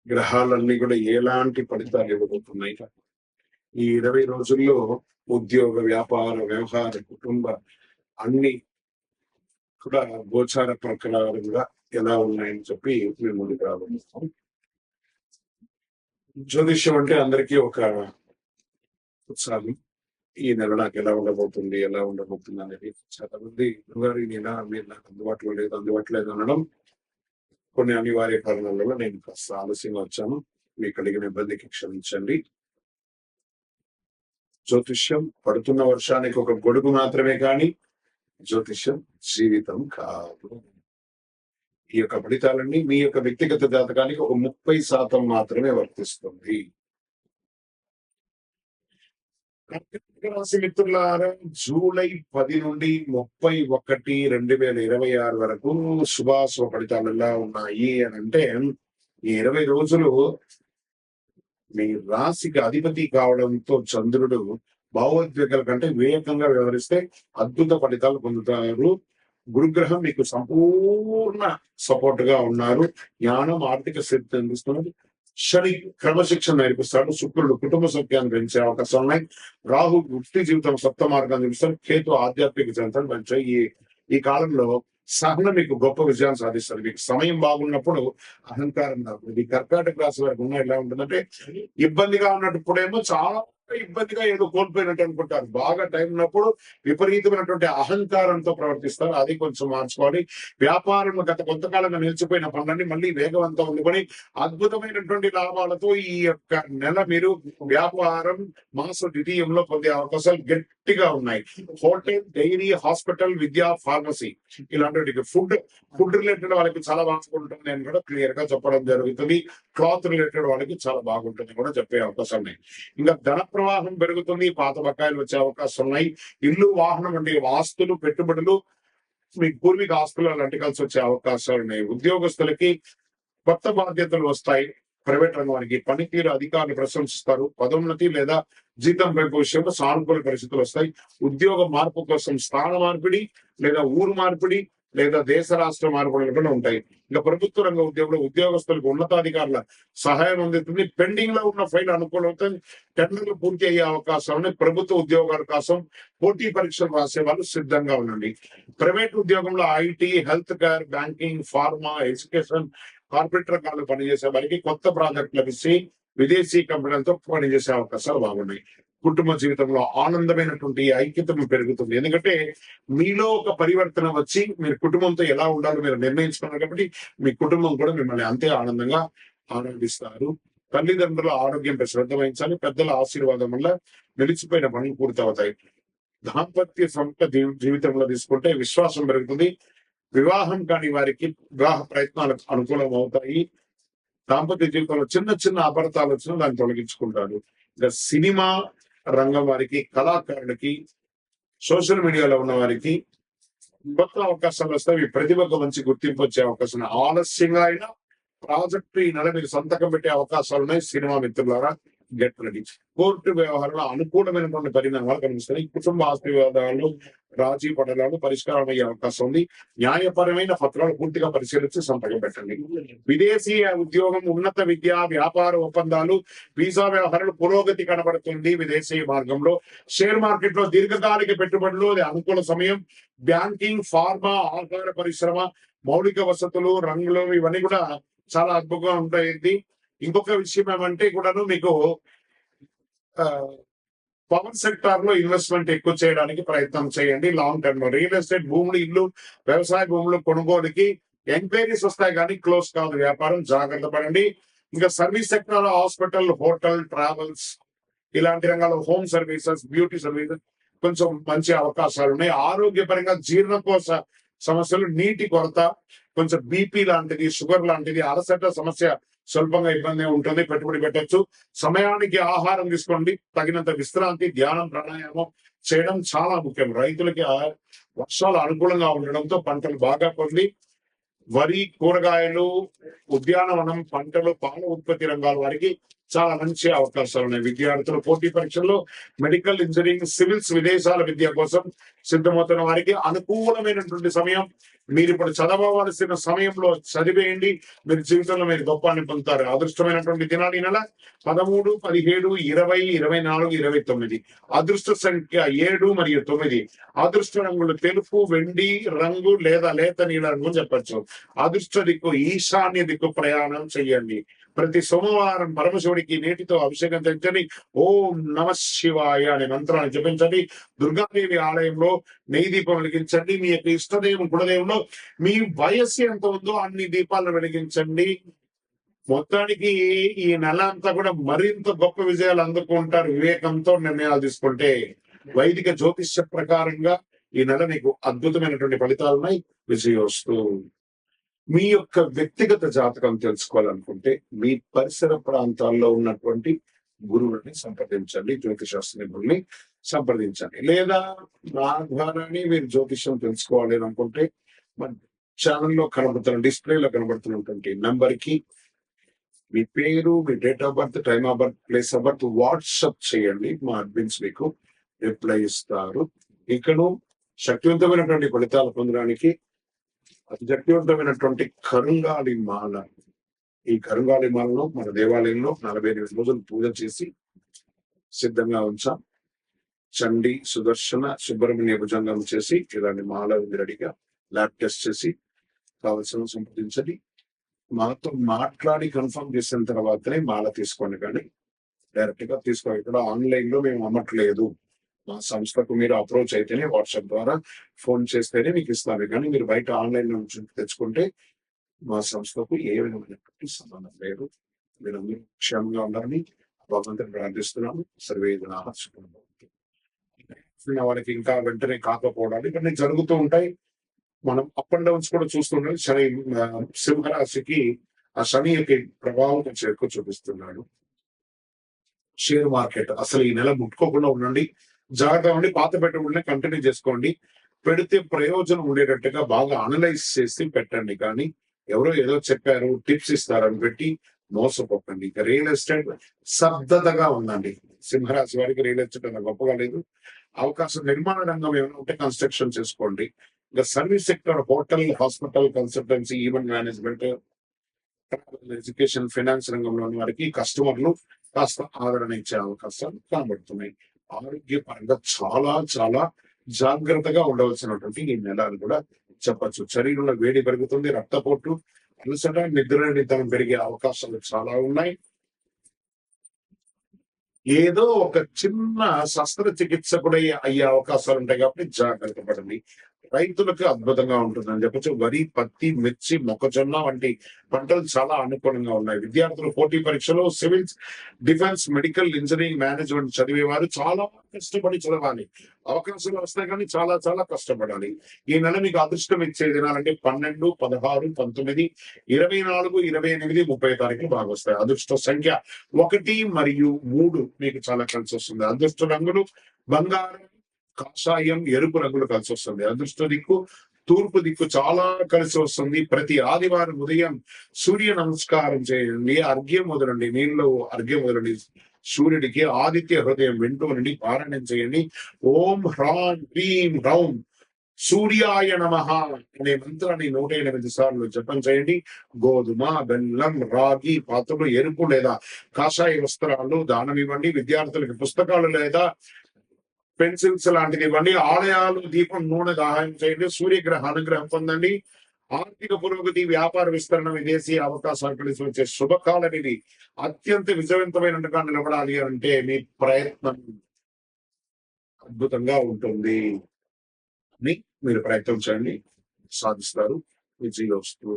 గ్రహాలన్నీ కూడా ఎలాంటి ఫలితాలు ఇవ్వబోతున్నాయి. ఈ 20 రోజుల్లో ఉద్యోగ, వ్యాపార, వ్యవహార, కుటుంబ అన్ని కూడా గోచార ప్రకారంగా ఎలా ఉన్నాయని చెప్పి మేము ముందుకు రాబోతున్నాం. జ్యోతిష్యం అంటే అందరికీ ఒక ఉత్సాహం. ఈ నెల నాకు ఎలా ఉండబోతుంది అనేది చాలా మంది గురుగారు ఈ నెల మీరు నాకు అందుబాటులో లేదు అనడం కొన్ని అనివార్య కారణాల వల్ల నేను కాస్త ఆలస్యంగా వచ్చాను. మీకు కలిగిన ఇబ్బందికి క్షమించండి. జ్యోతిష్యం పడుతున్న వర్షానికి ఒక గొడుగు మాత్రమే కానీ జ్యోతిష్యం జీవితం కాదు. ఈ యొక్క ఫలితాలన్నీ మీ యొక్క వ్యక్తిగత జాతకానికి ఒక 30% మాత్రమే వర్తిస్తుంది. కర్కాటక రాశి మిత్రులారా, జూలై 10 నుండి 31/2026 వరకు శుభాశుభ ఫలితాలు ఎలా ఉన్నాయి అని అంటే, ఈ 20 రోజులు మీ రాశికి అధిపతి కావడంతో చంద్రుడు భావోద్వేగాల కంటే వేగంగా వ్యవహరిస్తే అద్భుత ఫలితాలు పొందుతారు. గురుగ్రహం మీకు సంపూర్ణ సపోర్ట్ గా ఉన్నారు. జ్ఞానం, ఆర్థిక స్థితి అందిస్తున్నారు. శని క్రమశిక్షణ నేర్పిస్తాడు. శుక్రుడు కుటుంబ సౌఖ్యాన్ని పెంచే అవకాశాలు ఉన్నాయి. రాహు వృత్తి జీవితం సప్త మార్గాన్ని చూపిస్తాడు. కేతు ఆధ్యాత్మిక జీవితాన్ని పెంచాయి. ఈ కాలంలో సహనం మీకు గొప్ప విజయాన్ని సాధిస్తారు. మీకు సమయం బాగున్నప్పుడు అహంకారం రాదు. ఇది కర్కాటక రాశి వారికి ఉన్న ఎలా ఉంటుందంటే, ఇబ్బందిగా ఉన్నప్పుడేమో చాలా ఇబ్బందిగా ఏదో కోల్పోయినట్టు అనుకుంటారు. బాగా టైం ఉన్నప్పుడు విపరీతమైనటువంటి అహంకారంతో ప్రవర్తిస్తారు. అది కొంచెం మార్చుకోవాలి. వ్యాపారంలో గత కొంతకాలంగా నిలిచిపోయిన పనులన్నీ మళ్ళీ వేగవంతం ఉండుకొని అద్భుతమైనటువంటి లాభాలతో ఈ యొక్క నెల మీరు వ్యాపారం మాస ద్వితీయంలో పొందే అవకాశాలు గట్టిగా ఉన్నాయి. హోటల్, డైరీ, హాస్పిటల్, విద్య, ఫార్మసీ ఇలాంటి ఫుడ్ రిలేటెడ్ వాళ్ళకి చాలా బాగుంటుంది అని కూడా క్లియర్ గా చెప్పడం జరుగుతుంది. క్లాత్ రిలేటెడ్ వాళ్ళకి చాలా బాగుంటుంది కూడా చెప్పే అవకాశం ఉన్నాయి. ఇంకా ధన ప్రవాహం పెరుగుతుంది. పాత బకాయిలు వచ్చే అవకాశం ఉన్నాయి. ఇల్లు, వాహనం వంటి ఆస్తులు, పెట్టుబడులు, మీ పూర్వీక ఆస్తులు అలాంటి కలిసి వచ్చే అవకాశాలు ఉన్నాయి. ఉద్యోగస్తులకి కొత్త బాధ్యతలు వస్తాయి. ప్రైవేట్ రంగం వారికి పనితీరు అధికారులు ప్రశంసిస్తారు. పదోన్నతి లేదా జీతం పెంపు విషయంలో సానుకూల పరిస్థితులు వస్తాయి. ఉద్యోగ మార్పు కోసం స్థాన మార్పిడి లేదా ఊరు మార్పిడి లేదా దేశ రాష్ట్ర మార్పులు కూడా ఉంటాయి. ఇంకా ప్రభుత్వ రంగ ఉద్యోగంలో ఉద్యోగస్తులకు ఉన్నతాధికారుల సహాయం అందుతుంది. పెండింగ్ లో ఉన్న ఫైల్ అనుకూలవుతుంది. టెండర్లు పూర్తి అయ్యే అవకాశాలను ప్రభుత్వ ఉద్యోగాల కోసం పోటీ పరీక్షలు రాసే వాళ్ళు సిద్ధంగా ఉండండి. ప్రైవేట్ ఉద్యోగంలో IT, health care, banking, pharma, education, corporate రంగాల్లో పనిచేసే వారికి కొత్త ప్రాజెక్ట్ లభిస్తే విదేశీ కంపెనీలతో పనిచేసే అవకాశాలు బాగున్నాయి. కుటుంబ జీవితంలో ఆనందమైనటువంటి ఐక్యత పెరుగుతుంది. ఎందుకంటే మీలో ఒక పరివర్తన వచ్చి మీరు కుటుంబంతో ఎలా ఉండాలో మీరు నిర్ణయించుకున్నారు కాబట్టి మీ కుటుంబం కూడా మిమ్మల్ని అంతే ఆనందంగా ఆనందిస్తారు. తల్లిదండ్రుల ఆరోగ్యంపై శ్రద్ధ వహించాలి. పెద్దల ఆశీర్వాదం వల్ల నిలిచిపోయిన పనులు పూర్తవుతాయి. దాంపత్య సంస్థ జీవితంలో తీసుకుంటే విశ్వాసం పెరుగుతుంది. వివాహం కాని వారికి వివాహ ప్రయత్నాలు అనుకూలం అవుతాయి. దాంపత్య జీవితంలో చిన్న చిన్న అపార్థాలు వచ్చినా దాన్ని తొలగించుకుంటారు. ఇంకా సినిమా రంగం వారికి, కళాకారులకి, సోషల్ మీడియాలో ఉన్న వారికి కొత్త అవకాశాలు వస్తాయి. మీ ప్రతిభకు మంచి గుర్తింపు వచ్చే అవకాశం. ఆలస్యంగా అయినా ప్రాజెక్టు ఈ నెల మీరు సంతకం పెట్టే అవకాశాలు ఉన్నాయి. సినిమా మిత్రులారా, గెట్ రెడీ. కోర్టు వ్యవహారంలో అనుకూలమైనటువంటి పరిణామాలు కనిపిస్తున్నాయి. కుటుంబ ఆస్తి వివాదాలు, రాజీ పడలాలు పరిష్కారం అయ్యే అవకాశం ఉంది. న్యాయపరమైన పత్రాలు పూర్తిగా పరిశీలించి సంతకం పెట్టండి. విదేశీ ఉద్యోగం, ఉన్నత విద్య, వ్యాపార ఒప్పందాలు, వీసా వ్యవహారాలు పురోగతి కనబడుతుంది. విదేశీ మార్గంలో షేర్ మార్కెట్ లో దీర్ఘకాలిక పెట్టుబడులు అనుకూల సమయం. బ్యాంకింగ్, ఫార్మా, ఆహార పరిశ్రమ, మౌలిక వసతులు రంగులు ఇవన్నీ కూడా చాలా అద్భుతంగా ఉంటాయి. ఇంకొక విషయం ఏమంటే కూడాను మీకు పవర్ సెక్టార్ లో ఇన్వెస్ట్మెంట్ ఎక్కువ చేయడానికి ప్రయత్నం చేయండి. లాంగ్ టర్మ్ లో రియల్ ఎస్టేట్ భూములు, ఇల్లు, వ్యవసాయ భూములు కొనుగోలుకి ఎంక్వైరీస్ వస్తాయి కానీ క్లోజ్ కాదు వ్యాపారం. జాగ్రత్త పడండి. ఇంకా service sector, hospital, hotel, travels ఇలాంటి రంగాల్లో, హోమ్ సర్వీసెస్, బ్యూటీ సర్వీసెస్ కొంచెం మంచి అవకాశాలు ఉన్నాయి. ఆరోగ్యపరంగా జీర్ణకోశ సమస్యలు, నీటి కొరత, కొంచెం బీపీ లాంటిది, షుగర్ లాంటిది, అలసట సమస్య స్వల్పంగా ఇబ్బంది ఉంటుంది. పెట్టుబడి పెట్టచ్చు. సమయానికి ఆహారం తీసుకోండి. తగినంత విశ్రాంతి, ధ్యానం, ప్రాణాయామం చేయడం చాలా ముఖ్యం. రైతులకి వర్షాలు అనుకూలంగా ఉండడంతో పంటలు బాగా పొంది వరి, కూరగాయలు, ఉద్యానవనం పంటలు, పాల ఉత్పత్తి రంగాల వారికి చాలా మంచి అవకాశాలు ఉన్నాయి. విద్యార్థులు పోటీ పరీక్షల్లో మెడికల్, ఇంజనీరింగ్, సివిల్స్, విదేశాల విద్య కోసం సిద్ధమవుతున్న వారికి అనుకూలమైనటువంటి సమయం. మీరు ఇప్పుడు చదవవలసిన సమయంలో చదివేయండి. మీరు జీవితంలో మీరు గొప్పని పొందుతారు. అదృష్టమైనటువంటి దినాలు ఈ నెల 13, 17, 20, 24, 29. అదృష్ట సంఖ్య 7 మరియు 9. అదృష్ట రంగులు తెలుపు, వెండి రంగు లేదా లేత నీల రంగు అని చెప్పచ్చు. అదృష్ట దిక్కు ఈశాన్య దిక్కు ప్రయాణం చెయ్యండి. ప్రతి సోమవారం పరమశివుడికి నీటితో అభిషేకం తెచ్చండి. ఓం నమ శివాయ అనే మంత్రాన్ని జపించండి. దుర్గాదేవి ఆలయంలో నెయ్యి దీపం వెలిగించండి. మీ యొక్క ఇష్టదైవం కులదైవంలో మీ వయస్సు ఎంత ఉందో అన్ని దీపాలను వెలిగించండి. మొత్తానికి ఈ నెల అంతా కూడా మరింత గొప్ప విజయాలు అందుకుంటారు. వివేకంతో నిర్ణయాలు తీసుకుంటే వైదిక జ్యోతిష్య ప్రకారంగా ఈ నెల మీకు అద్భుతమైనటువంటి ఫలితాలు ఉన్నాయి. విజయోస్తు. మీ యొక్క వ్యక్తిగత జాతకం తెలుసుకోవాలనుకుంటే మీ పరిసర ప్రాంతాల్లో ఉన్నటువంటి గురువుల్ని సంప్రదించండి. జ్యోతిషాస్త్ర నిపుణుల్ని సంప్రదించండి. లేదా నా ద్వారానే మీరు జ్యోతిష్యం తెలుసుకోవాలి అనుకుంటే మన ఛానల్లో కనబడుతున్న డిస్ప్లేలో కనబడుతున్నటువంటి నంబర్ కి మీ పేరు, మీ date of birth, time of birth, place of birth WhatsApp చేయండి. మా అడ్మిన్స్ మీకు రిప్లై ఇస్తారు. ఇక్కడ శక్తివంతమైనటువంటి ఫలితాలు పొందడానికి అతి శక్తివంతమైనటువంటి కరుంగాలి మాల. ఈ కరుంగాలి మాలను మన దేవాలయంలో 48 రోజులు పూజ చేసి సిద్ధంగా ఉంచాం. చండి, సుదర్శన, సుబ్రహ్మణ్య భుజంగం చేసి ఇలాంటి మాల రెడీగా ల్యాబ్ టెస్ట్ చేసి కావలసిన సంప్రదించండి. మాతో మాట్లాడి కన్ఫర్మ్ చేసిన తర్వాతనే మాల తీసుకోండి. కానీ డైరెక్ట్ గా తీసుకోండి. ఇక్కడ ఆన్లైన్ లో మేము అమ్మట్లేదు. మా సంస్థకు మీరు అప్రోచ్ అయితేనే, వాట్సాప్ ద్వారా ఫోన్ చేస్తేనే మీకు ఇస్తాను. కానీ మీరు బయట ఆన్లైన్ నుంచి తెచ్చుకుంటే మా సంస్థకు ఏ విధమైనటువంటి సంబంధం లేదు. మీరందరూ క్షేమంగా ఉండాలని భగవంతుని ప్రార్థిస్తున్నాము. సర్వేదన వాళ్ళకి ఇంకా వెంటనే కాకపోవడాలు ఇవన్నీ జరుగుతూ ఉంటాయి. మనం అప్ అండ్ డౌన్స్ కూడా చూస్తుంటాం. శని సింహరాశికి ఆ శని యొక్క ప్రభావం కొంచెం ఎక్కువ చూపిస్తున్నాడు. షేర్ మార్కెట్ అసలు ఈ నెల ముట్టుకోకుండా ఉండండి. జాగ్రత్త ఉండి పాత పెట్టుబడులనే కంటిన్యూ చేసుకోండి. పెడితే ప్రయోజనం ఉండేటట్టుగా బాగా అనలైజ్ చేసి పెట్టండి. కానీ ఎవరో ఏదో చెప్పారు, టిప్స్ ఇస్తారని పెట్టి మోసపోకండి. ఇక రియల్ ఎస్టేట్ స్తబ్దతగా ఉందండి. సింహరాశి వారికి రియల్ ఎస్టేట్ అంత గొప్పగా లేదు. అవకాశం నిర్మాణ రంగం ఏమైనా ఉంటే కన్స్ట్రక్షన్ చేసుకోండి. ఇంకా service sector, hotel, hospital, consultancy, event management, education, finance రంగంలోని వారికి కస్టమర్లు కాస్త ఆదరణ ఇచ్చే అవకాశాలు కనబడుతున్నాయి. ఆరోగ్యపరంగా చాలా చాలా జాగ్రత్తగా ఉండవలసినటువంటి ఈ నెలలు కూడా చెప్పచ్చు. శరీరంలో వేడి పెరుగుతుంది, రక్తపోటు, అలసట, నిద్రనితనం పెరిగే అవకాశాలు చాలా ఉన్నాయి. ఏదో ఒక చిన్న శస్త్రచికిత్స కూడా అయ్యే అవకాశాలు ఉంటాయి కాబట్టి జాగ్రత్త పడండి. రైతులకు అద్భుతంగా ఉంటుందని చెప్పచ్చు. వరి, పత్తి, మిర్చి, మొక్కజొన్న వంటి పంటలు చాలా అనుకూలంగా ఉన్నాయి. విద్యార్థులు పోటీ పరీక్షలో civils, defence, medical, engineering, management చదివేవారు చాలా కష్టపడి చదవాలి. అవకాశాలు వస్తాయి కానీ చాలా చాలా కష్టపడాలి. ఈ నెల మీకు అదృష్టం ఇచ్చే దినాలంటే 12, 16, 19, 24, 28, 30 తారీఖులు బాగా వస్తాయి. అదృష్ట సంఖ్య 1 మరియు 3 మీకు చాలా కలిసి వస్తుంది. అదృష్ట రంగులు బంగారం, కాషాయం, ఎరుపు రంగులు కలిసి వస్తుంది. అదృష్ట దిక్కు తూర్పు దిక్కు చాలా కలిసి వస్తుంది. ప్రతి ఆదివారం ఉదయం సూర్య నమస్కారం చేయండి. అర్ఘ్యం వదలండి, నీళ్ళు అర్ఘ్యం వదలండి సూర్యుడికి. ఆదిత్య హృదయం వింటూ నుండి పారాయణం చేయండి. ఓం హ్రాం హ్రీం హ్రౌం సూర్యాయ నమః అనే మంత్రాన్ని 108 సార్లు జపం చేయండి. గోధుమ, బెల్లం, రాగి పాత్రలు, ఎరుపు లేదా కాషాయ వస్త్రాలు దానం ఇవ్వండి. విద్యార్థులకు పుస్తకాలు లేదా పెన్సిల్స్ లాంటిది ఇవ్వండి. ఆలయాలు దీపం నూనె దానం చేయండి. సూర్యగ్రహ అనుగ్రహం పొందండి. ఆర్థిక పురోగతి, వ్యాపార విస్తరణ, విదేశీ అవకాశాలు కలిసి వచ్చే శుభకాలం ఇది. అత్యంత విజయవంతమైనట్టుగా నిలబడాలి అంటే మీ ప్రయత్నం అద్భుతంగా ఉంటుంది అని మీరు ప్రయత్నం చేయండి, సాధిస్తారు. విజయోస్తు.